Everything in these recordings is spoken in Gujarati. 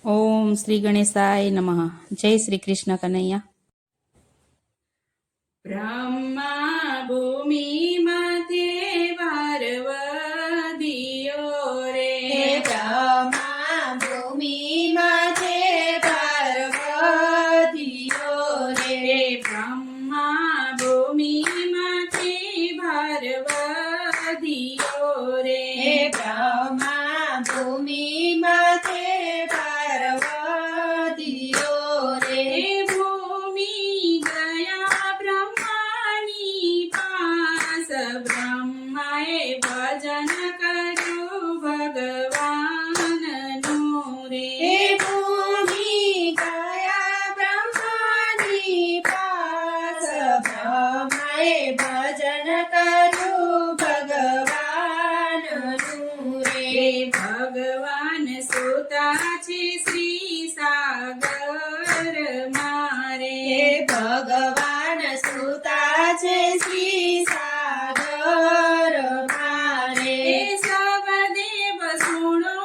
ઓમ શ્રી ગણેશાય નમઃ. જય શ્રી કૃષ્ણ કનૈયા. બ્રહ્મા ભૂમિ માથે પાર્વતીઓ રે, બ્રહ્મા ભૂમિ માથે પાર્વતીઓ રે, બ્રહ્મા ભૂમિ માથે પાર્વતીઓ રે, બ્રહ્મા ભૂમિ માથે પાર્વતીઓ રે, ભૂમિ ગયા બ્રહ્માની પાસ, બ્રહ્માએ ભજન કર્યું ભગવાનનું રે, ભૂમિ ગયા બ્રહ્માની પાસ, બ્રહ્માએ ભજન કર્યું ભગવાનનું રે, ભગવાન સુતા છે શ્રી સાગર મારે, ભગવાન સુતા છે શ્રી સાગર મારે, સવદેવ સુણો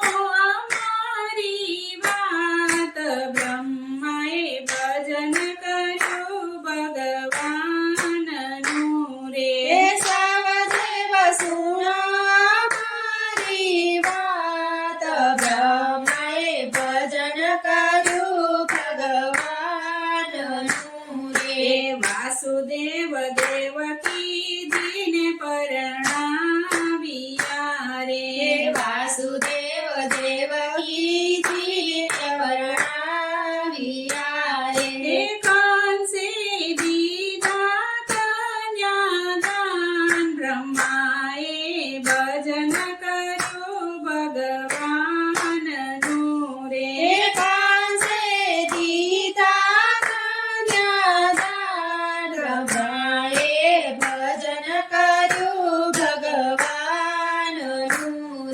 અમારી વાત, બ્રહ્માએ ભજન કર્યું ભગવાનનું રે, સવદેવ સુનો મારી વાત, બ્રહ્માએ ભજન કર્યું ભગવાનનું રે, વાસુદેવ દેવકી જીને પરણાવ્યા રે, વાસુદેવ દેવકીજી પરણાવ્યા રે, કંસે દીધા કન્યાદાન, બ્રહ્માએ ભજન કર્યું ભગવાનનું રે, કંસે દીધા કન્યાદાન, બ્રહ્માએ ભજન કર્યું ભગવાનનું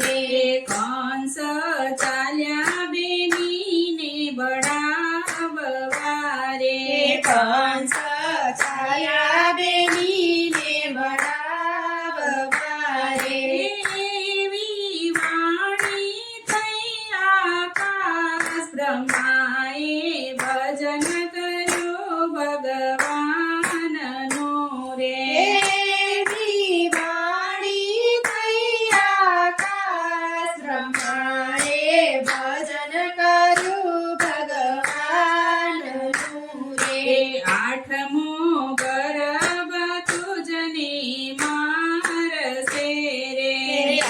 રે, કંસ ચાલ્યા બેનીને બળાવવા રે, કંસ છાયા બેનીને બળાવવા રે, એવી વાણી થઈ આકાશ, બ્રહ્માએ ભજન કર્યું ભગવાનનું રે, એવી વાણી થઈ આકાશ, બ્રહ્માએ ભજન કર્યું ભગવાનનું રે, આઠમો ગરબ તુજને મારશે રે,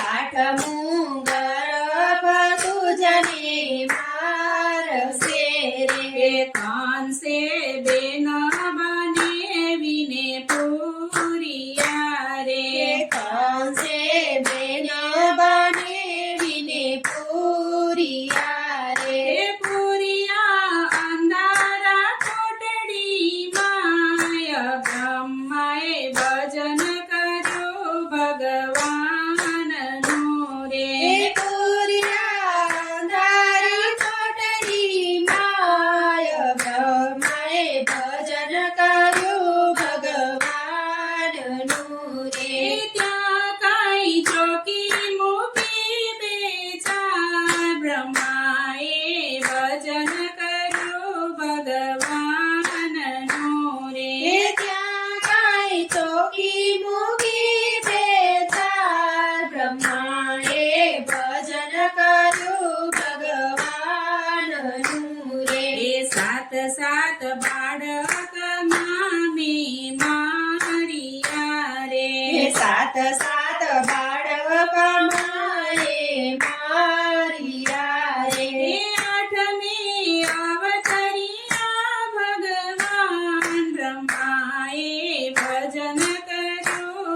આઠમું ગર્ભ તુજને મારશે રે, કંસે બેન બનેવીને પૂરિયા રે, કંસે બેન બનેવીને પૂરિયા રે, પૂરિયા અંધારા કોટડી માય, બ્રહ્માએ ભજન કર્યું ભગવાનનું રે, પૂરિયા અંધારી કોટડી માય, બ્રહ્માએ ભજન કર્યું ભગવાનનું રે, ત્યાં કાંઈ ચોકી મૂકી બેચાર, બ્રહ્માએ ભજન કર્યું ભગવાનનું રે, ત્યાં કાંઈ ચોકી મૂકી બેચાર, બ્રહ્માએ ભજન કર્યું ભગવાનનું રે, સાત સાત બાળક મામે મારિયા રે, સાત સાત બાળક માએ મારિયા રે, આઠમી અવતરિયા ભગવાન, બ્રહ્માએ ભજન કર્યું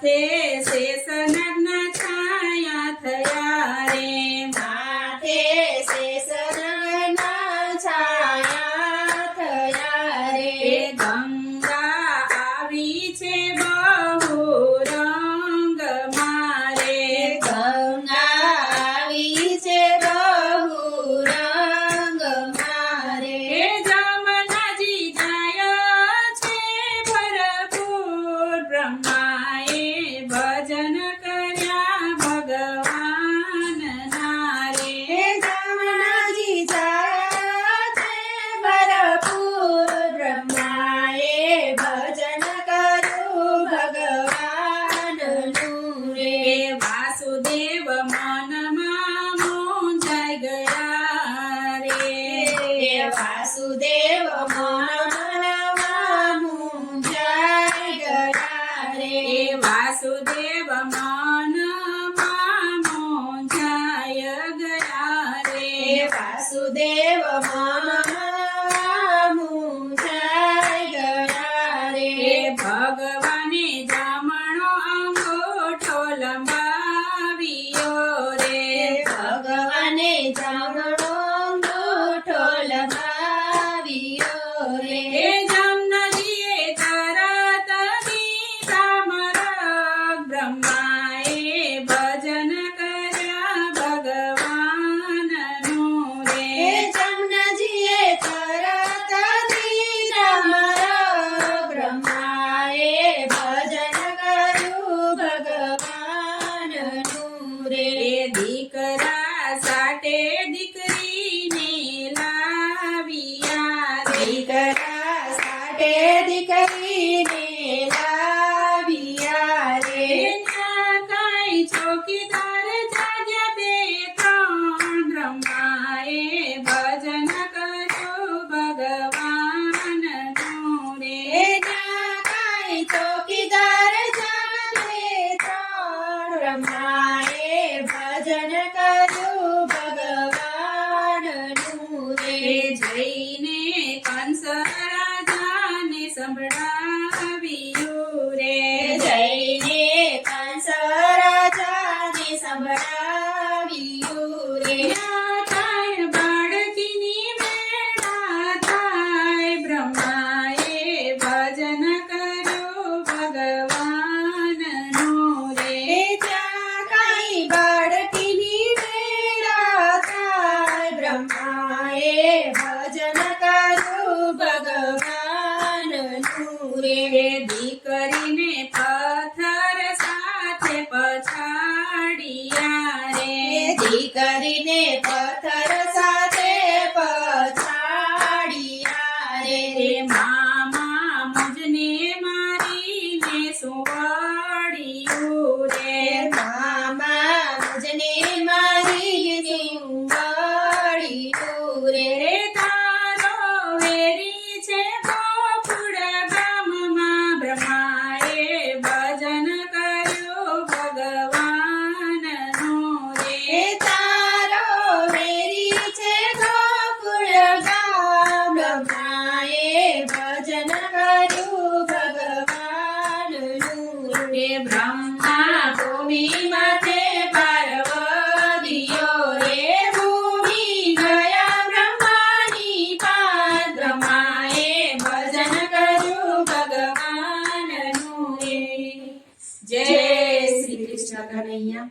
માથે શેષનાગના છાયા થયા રે માથે શેષનાગના છાયા થયા એ રે ગંગા આવી છે બહુ રંગ મારે ગંગા આવી છે બહુ રંગ મારે એ જમનાજી જાય છે ભરપૂર બ્રહ્માએ ભજન કર્યા ભગવાન નારે જમનાજી જાય છે ભરપૂર બ્રહ્માએ ભજન કર્યું ભગવાનનું રે એ વાસુદેવ મનમાં મૂંઝાઈ ગયા રે વાસુદેવ મનમાં મૂંઝાઈ ગયા રે એ વાસુદેવ મનમાં મૂંઝાય ગયા રે વાસુદેવ મનમાં મૂંઝાઈ ગયા રે એ ભગવાને જમણો અંગૂઠો લંબાવ્યો રે ભગવાને જમણો અંગૂઠો લગાવ્યો રે એ જમનાજીએ તરત દીધા મરગ બ્રહ્માએ ભજન કર્યા ભગવાનનું રે જમનાજીએ તરત દીધા મરગ બ્રહ્માએ ભજન કર્યું ભગવાનનું રે એ દીકરા સાથે દીકરીને લાવ્યા રે દીકરા સાથે દીકરીને લાવ્યા રે ત્યાં કાંઈ ચોકીદાર જાગ્યા બે ત્રણ બ્રહ્માએ ભજન કર્યું ભગવાનનું રે ત્યાં કાંઈ ચોકીદાર જાગે ત્રણ બ્રહ્માએ ભજન કર્યું ભગવાનનું રે એ જઈને કંસ રાજાને સંભળાવ્યું રે જઈને કંસ રાજાને સંભળાવ્યું રે ત્યાં કાંઈ બાળકીની મેળા થાય બ્રહ્માએ ભજન કર્યું ભગવાનનું રે ત્યાં કાંઈ બાળકીની વેળા થાય બ્રહ્માએ ભજન કર્યું ભગવાનનું રે એ દીકરીને પથ્થર સાથે પછાડ્યા રે દીકરીને પથ્થર સાથે પછાડ્યા એ રે મામા મુજને મારીને સુવાડ્યું રે મામા મુજને મારી સુંવાડ્યું રે રે તારો વેરી છે ગોકુળ ગામમાં બ્રહ્માએ ભજન કર્યું ભગવાનનું રે તારો વેરી છે ગોકુળ ગામ બ્રહ્માએ ભજન કર્યું ભગવાનનું એ બ્રહ્મા ભૂમિ માથે પાર્વતીઓ રે ભૂમિ ગયા બ્રહ્માની પાદ બ્રહ્માએ ભજન કર્યું ભગવાનનું રે જય શ્રી કૃષ્ણ કનૈયા